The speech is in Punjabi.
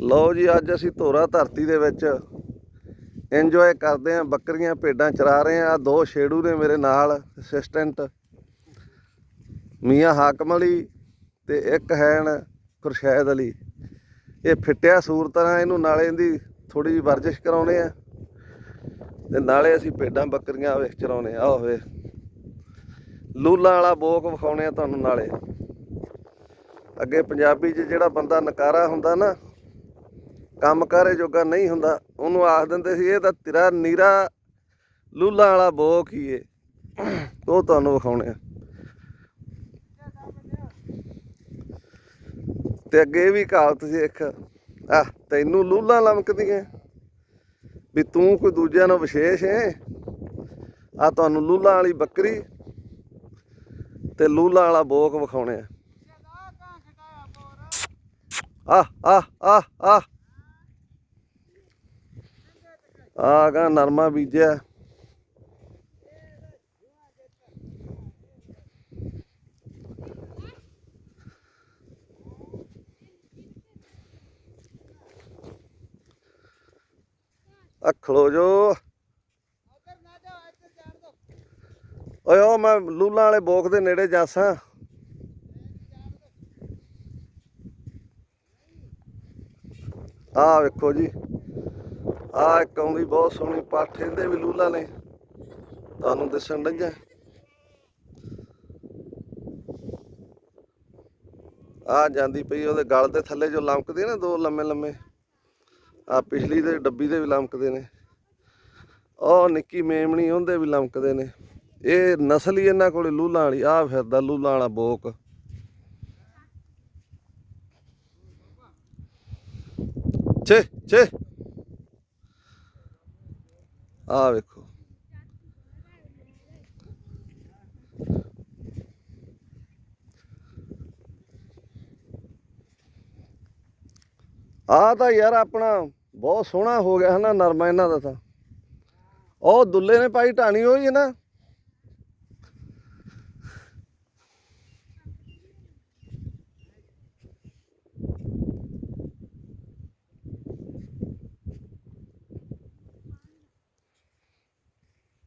ਲਓ ਜੀ, ਅੱਜ ਅਸੀਂ ਧੋਰਾ ਧਰਤੀ ਦੇ ਵਿੱਚ ਇੰਜੋਏ ਕਰਦੇ ਆਂ। ਬੱਕਰੀਆਂ ਭੇਡਾਂ ਚਰਾ ਰਹੇ ਆ। ਦੋ ਛੇੜੂ ਨੇ ਮੇਰੇ ਨਾਲ ਅਸਿਸਟੈਂਟ, ਮੀਆਂ ਹਾਕਮ ਅਲੀ ਤੇ ਇੱਕ ਹੈਨ ਖੁਰਸ਼ੈਦ ਅਲੀ। ਇਹ ਫਿੱਟਿਆ ਸੂਰਤ ਨਾਲ, ਇਹਨੂੰ ਨਾਲੇ ਇਹਦੀ ਥੋੜੀ ਜਿਹੀ ਵਰਜਿਸ਼ ਕਰਾਉਣੇ ਆ ਤੇ ਨਾਲੇ ਅਸੀਂ ਭੇਡਾਂ ਬੱਕਰੀਆਂ ਵੇਖ ਚਰਾਉਣੇ ਆ। ਆਹ ਵੇ ਲੂਲਾਂ ਵਾਲਾ ਬੋਕ ਵਿਖਾਉਣੇ ਆ ਤੁਹਾਨੂੰ। ਨਾਲੇ ਅੱਗੇ ਪੰਜਾਬੀ 'ਚ ਜਿਹੜਾ ਬੰਦਾ ਨਕਾਰਾ ਹੁੰਦਾ ਨਾ, ਕੰਮ ਕਾਰੇ ਜੋਗਾ ਨਹੀਂ ਹੁੰਦਾ, ਉਹਨੂੰ ਆਖ ਦਿੰਦੇ ਸੀ ਇਹ ਤਾਂ ਤੇਰਾ ਨੀਰਾ ਲੂਲਾਂ ਵਾਲਾ ਬੋਕ ਹੀ ਏ। ਉਹ ਤੁਹਾਨੂੰ ਵਿਖਾਉਣੇ ਆ। ਤੇ ਅੱਗੇ ਇਹ ਵੀ ਕਹਾਵਤ ਸੀ ਇੱਕ, ਤੈਨੂੰ ਲੂਲਾਂ ਲਮਕਦੀਆਂ ਵੀ ਤੂੰ ਕੋਈ ਦੂਜਿਆਂ ਨੂੰ ਵਿਸ਼ੇਸ਼ ਏ। ਆ ਤੁਹਾਨੂੰ ਲੂਲਾਂ ਵਾਲੀ ਬੱਕਰੀ ਤੇ ਲੂਲਾਂ ਵਾਲਾ ਬੋਕ ਵਿਖਾਉਣੇ ਆ। ਆ ਗਾ ਨਰਮਾ ਬੀਜਿਆ। ਖਲੋ ਜੋ ਓਏ, ਉਹ ਮੈਂ ਲੂਲਾਂ ਵਾਲੇ ਬੋਕ ਦੇ ਨੇੜੇ ਜਾਸਾਂ। ਆਹ ਵੇਖੋ ਜੀ, ਆਹ ਇੱਕ ਆਉਂਦੀ ਬਹੁਤ ਸੋਹਣੀ ਪੱਠ, ਇਹਦੇ ਵੀ ਲੂਲਾਂ ਨੇ, ਤੁਹਾਨੂੰ ਦਿਸਣ ਲੱਗਿਆ। ਆ ਜਾਂਦੀ ਪਈ, ਉਹਦੇ ਗਲ ਦੇ ਥੱਲੇ ਜੋ ਲਮਕਦੇ ਨਾ ਦੋ ਲੰਮੇ ਲੰਮੇ, ਆ ਪਿਛਲੀ ਦੇ ਡੱਬੀ ਦੇ ਵੀ ਲਮਕਦੇ ਨੇ। ਉਹ ਨਿੱਕੀ ਮੇਮਣੀ, ਉਹਦੇ ਵੀ ਲਮਕਦੇ ਨੇ। ਇਹ ਨਸਲ ਹੀ ਇਹਨਾਂ ਕੋਲ ਲੂਲਾਂ ਵਾਲੀ। ਆ ਫਿਰਦਾ ਲੂਲਾਂ ਵਾਲਾ ਬੋਕ। ਛੇ ਛੇ ਆ ਵੇਖੋ, ਆ ਤਾਂ ਯਾਰ ਆਪਣਾ ਬਹੁਤ ਸੋਹਣਾ ਹੋ ਗਿਆ ਹੈ ਨਾ ਨਰਮਾ ਇਹਨਾਂ ਦਾ। ਤਾਂ ਉਹ ਦੁੱਲੇ ਨੇ ਪਾਈ ਢਾਣੀ ਹੋਈ ਹੈ ਨਾ।